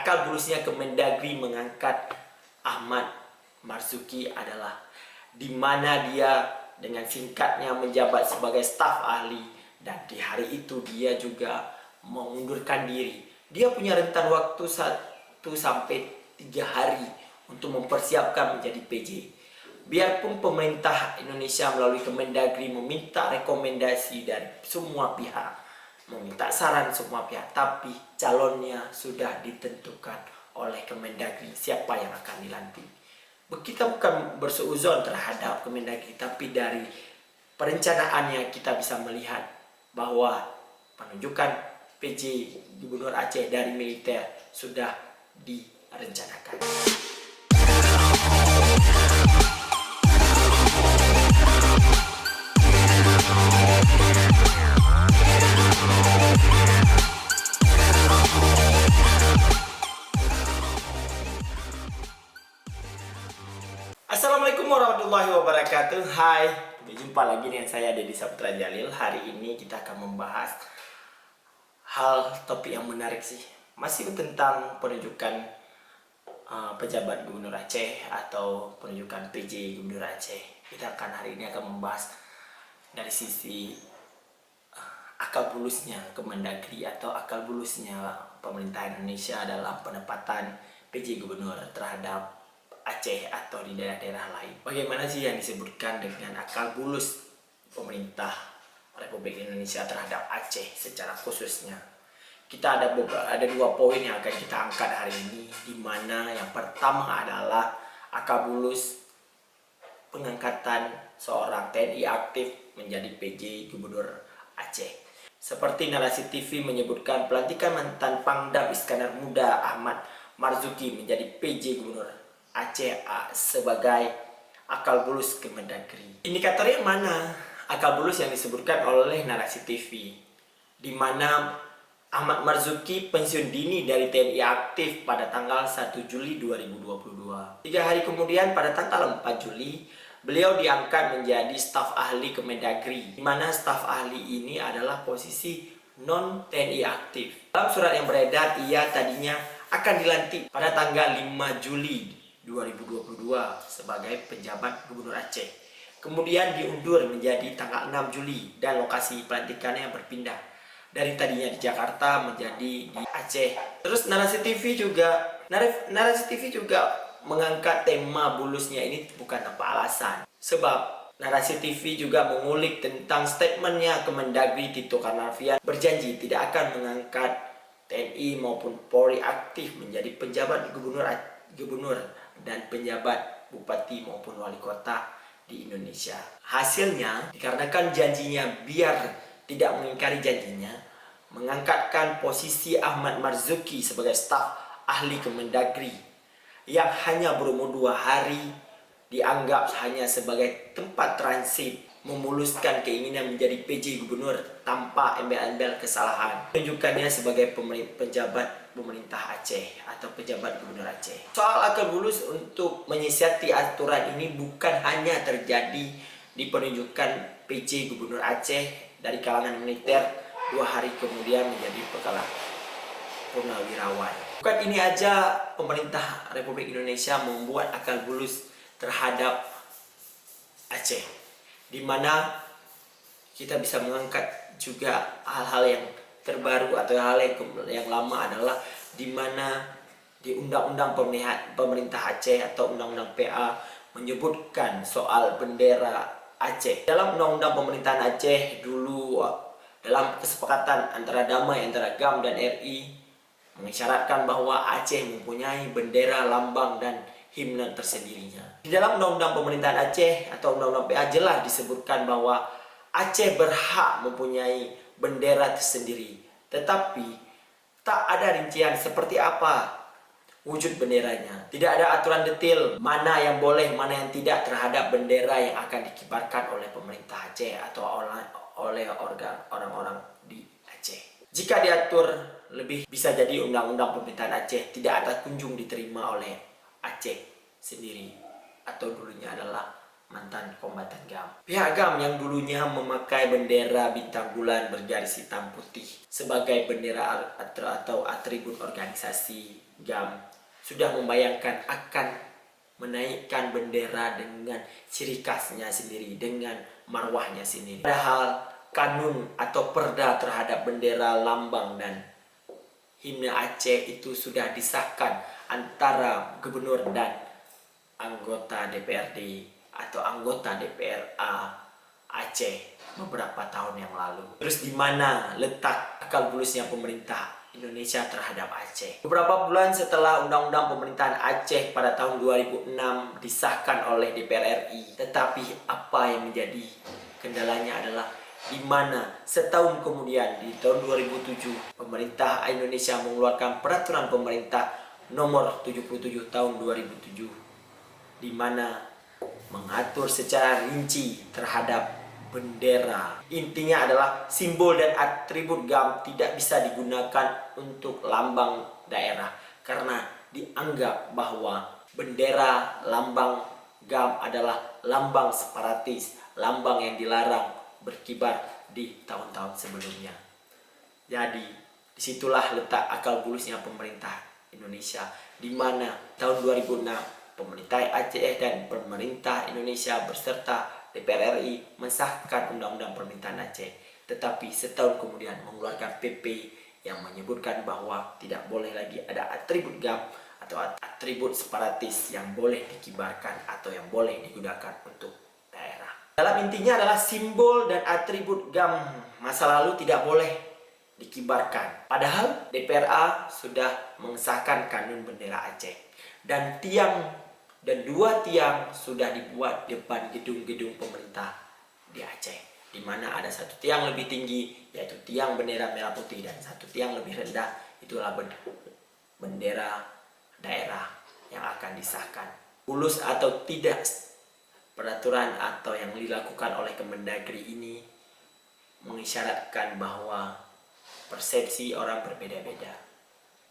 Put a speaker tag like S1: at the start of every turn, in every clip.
S1: akal bulusnya Kemendagri mengangkat Ahmad Marzuki adalah di mana dia dengan singkatnya menjabat sebagai staf ahli, dan di hari itu dia juga mengundurkan diri. Dia punya rentan waktu 1 sampai 3 hari untuk mempersiapkan menjadi PJ. Biarpun pemerintah Indonesia melalui Kemendagri meminta rekomendasi dari semua pihak, meminta saran semua pihak, tapi calonnya sudah ditentukan oleh Kemendagri siapa yang akan dilantik. Kita bukan berseuzon terhadap Kemendagri, tapi dari perencanaannya kita bisa melihat bahwa penunjukan PJ Gubernur Aceh dari militer sudah direncanakan. Assalamualaikum warahmatullahi wabarakatuh. Hai, berjumpa lagi dengan saya Deddy Saputra Jalil. Hari ini kita akan membahas topik yang menarik sih. Masih tentang penunjukan pejabat Gubernur Aceh atau penunjukan PJ Gubernur Aceh. Kita akan hari ini akan membahas dari sisi akal bulusnya Kemendagri atau akal bulusnya pemerintah Indonesia dalam penempatan PJ Gubernur terhadap Aceh atau di daerah-daerah lain. Bagaimana sih yang disebutkan dengan akal bulus pemerintah Republik Indonesia terhadap Aceh secara khususnya? Kita ada 2 poin yang akan kita angkat hari ini, di mana yang pertama adalah akal bulus pengangkatan seorang TNI aktif menjadi PJ Gubernur Aceh. Seperti narasi TV menyebutkan, pelantikan mantan Pangdam Iskandar Muda Ahmad Marzuki menjadi PJ Gubernur Aceh sebagai akal bulus Kemendagri. Indikator yang mana akal bulus yang disebutkan oleh narasi TV, di mana Ahmad Marzuki pensiun dini dari TNI aktif pada tanggal 1 Juli 2022. 3 hari kemudian pada tanggal 4 Juli beliau diangkat menjadi staf ahli Kemendagri, di mana staf ahli ini adalah posisi non TNI aktif. Dalam surat yang beredar, ia tadinya akan dilantik pada tanggal 5 Juli 2022 sebagai penjabat Gubernur Aceh. Kemudian diundur menjadi tanggal 6 Juli dan lokasi pelantikannya berpindah dari tadinya di Jakarta menjadi di Aceh. Terus narasi TV juga mengangkat tema bulusnya ini bukan tanpa alasan. Sebab narasi TV juga mengulik tentang statementnya Kemendagri Tito Karnavian berjanji tidak akan mengangkat TNI maupun Polri aktif menjadi penjabat gubernur dan penjabat bupati maupun wali kota di Indonesia. Hasilnya, dikarenakan janjinya biar tidak mengingkari janjinya, mengangkatkan posisi Ahmad Marzuki sebagai staf ahli Kemendagri yang hanya berumur 2 hari, dianggap hanya sebagai tempat transit, memuluskan keinginan menjadi PJ Gubernur tanpa embel-embel kesalahan. Tunjukkannya sebagai penjabat pemerintah Aceh atau pejabat Gubernur Aceh. Soal akal bulus untuk menyiasati aturan ini bukan hanya terjadi di penunjukan PJ Gubernur Aceh dari kalangan militer 2 hari kemudian menjadi purnawirawan. Bukan ini aja pemerintah Republik Indonesia membuat akal bulus terhadap Aceh, di mana kita bisa mengangkat juga hal-hal yang terbaru atau hal yang lama adalah di mana di Undang-Undang Pemerintah Aceh atau Undang-Undang PA menyebutkan soal bendera Aceh. Dalam Undang-Undang Pemerintahan Aceh dulu, dalam kesepakatan antara damai antara GAM dan RI, mengisyaratkan bahwa Aceh mempunyai bendera, lambang, dan himne tersendirinya. Di dalam Undang-Undang Pemerintahan Aceh atau Undang-Undang PA jelas disebutkan bahwa Aceh berhak mempunyai bendera tersendiri, tetapi tak ada rincian seperti apa wujud benderanya. Tidak ada aturan detail mana yang boleh, mana yang tidak terhadap bendera yang akan dikibarkan oleh pemerintah Aceh atau oleh orang-orang di Aceh. Jika diatur lebih, bisa jadi Undang-Undang Pemerintahan Aceh tidak akan kunjung diterima oleh Aceh sendiri atau dulunya adalah mantan kombatan GAM. Pihak GAM yang dulunya memakai bendera bintang bulan bergaris hitam putih sebagai bendera atau atribut organisasi GAM sudah membayangkan akan menaikkan bendera dengan ciri khasnya sendiri, dengan marwahnya sendiri. Padahal kanun atau perda terhadap bendera, lambang, dan himne Aceh itu sudah disahkan antara gubernur dan anggota DPRD atau anggota DPRA Aceh beberapa tahun yang lalu. Terus di mana letak akal bulusnya pemerintah Indonesia terhadap Aceh? Beberapa bulan setelah Undang-Undang Pemerintahan Aceh pada tahun 2006 disahkan oleh DPR RI, tetapi apa yang menjadi kendalanya adalah di mana setahun kemudian di tahun 2007 pemerintah Indonesia mengeluarkan peraturan pemerintah nomor 77 tahun 2007 di mana mengatur secara rinci terhadap bendera. Intinya adalah simbol dan atribut GAM tidak bisa digunakan untuk lambang daerah karena dianggap bahwa bendera lambang GAM adalah lambang separatis, lambang yang dilarang berkibar di tahun-tahun sebelumnya. Jadi disitulah letak akal bulusnya pemerintah Indonesia, di mana tahun 2006 pemerintah Aceh dan pemerintah Indonesia beserta DPR RI mensahkan Undang-Undang Pemerintahan Aceh, tetapi setahun kemudian mengeluarkan PP yang menyebutkan bahwa tidak boleh lagi ada atribut GAM atau atribut separatis yang boleh dikibarkan atau yang boleh digunakan untuk daerah. Dalam intinya adalah simbol dan atribut GAM masa lalu tidak boleh dikibarkan. Padahal DPRA sudah mengesahkan kanun bendera Aceh dan dua tiang sudah dibuat depan gedung-gedung pemerintah di Aceh, di mana ada satu tiang lebih tinggi yaitu tiang bendera merah putih dan satu tiang lebih rendah itulah bendera daerah yang akan disahkan. Bulus atau tidak peraturan atau yang dilakukan oleh Kemendagri ini mengisyaratkan bahwa persepsi orang berbeda-beda,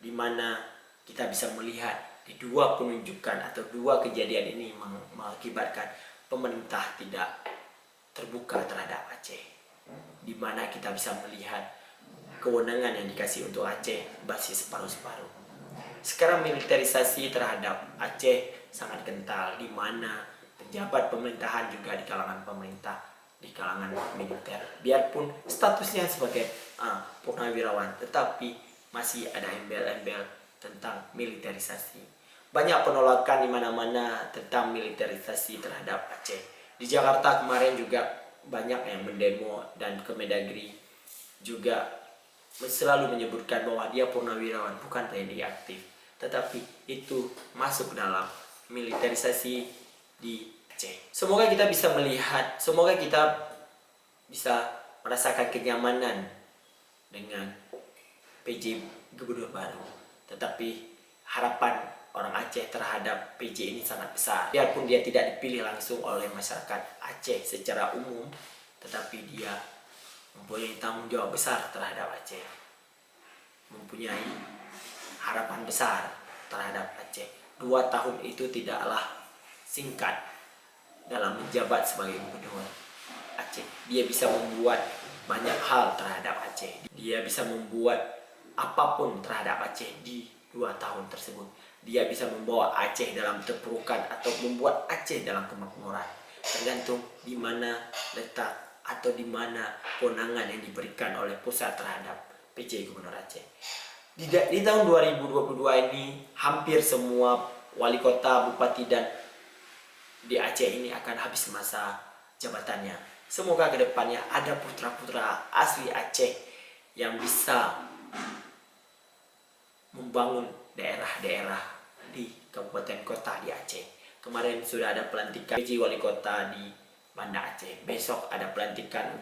S1: di mana kita bisa melihat di dua penunjukan atau dua kejadian ini mengakibatkan pemerintah tidak terbuka terhadap Aceh, di mana kita bisa melihat kewenangan yang dikasih untuk Aceh basis separuh-separuh. Sekarang militerisasi terhadap Aceh sangat kental, di mana pejabat pemerintahan juga di kalangan pemerintah, di kalangan militer, biarpun statusnya sebagai purnawirawan, tetapi masih ada embel-embel tentang militerisasi. Banyak penolakan di mana-mana tentang militerisasi terhadap Aceh. Di Jakarta kemarin juga banyak yang mendemo dan Kemendagri juga selalu menyebutkan bahwa dia purnawirawan, bukan TNI aktif. Tetapi itu masuk dalam militerisasi di Aceh. Semoga kita bisa melihat, semoga kita bisa merasakan kenyamanan dengan PJ Gubernur baru. Tetapi harapan orang Aceh terhadap PJ ini sangat besar. Biarpun dia tidak dipilih langsung oleh masyarakat Aceh secara umum, tetapi dia mempunyai tanggung jawab besar terhadap Aceh, mempunyai harapan besar terhadap Aceh. 2 tahun itu tidaklah singkat dalam menjabat sebagai gubernur Aceh. Dia bisa membuat banyak hal terhadap Aceh. Dia bisa membuat apapun terhadap Aceh di 2 tahun tersebut. Dia bisa membawa Aceh dalam terpurukan atau membuat Aceh dalam kemakmuran. Tergantung di mana letak atau di mana kewenangan yang diberikan oleh pusat terhadap PJ Gubernur Aceh. Di tahun 2022 ini hampir semua wali kota, bupati dan di Aceh ini akan habis masa jabatannya. Semoga kedepannya ada putra-putra asli Aceh yang bisa membangun daerah-daerah di kabupaten kota di Aceh. Kemarin sudah ada pelantikan PJ wali kota di Banda Aceh. Besok ada pelantikan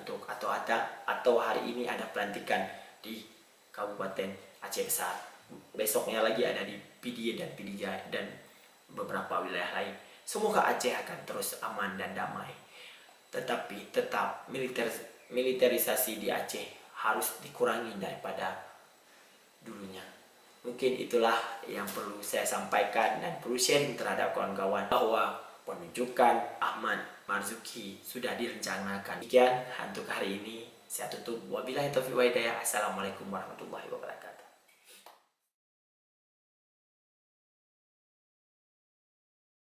S1: atau hari ini ada pelantikan di Kabupaten Aceh Besar. Besoknya lagi ada di Pidi dan Pidijaya dan beberapa wilayah lain. Semoga Aceh akan terus aman dan damai. Tetapi tetap militerisasi di Aceh harus dikurangi daripada dulunya. Mungkin itulah yang perlu saya sampaikan dan perlu sharing terhadap kawan-kawan, bahwa penunjukan Ahmad Marzuki sudah direncanakan. Sekian untuk hari ini, saya tutup. Wabillahi taufiq wa hidayah. Assalamualaikum warahmatullahi wabarakatuh.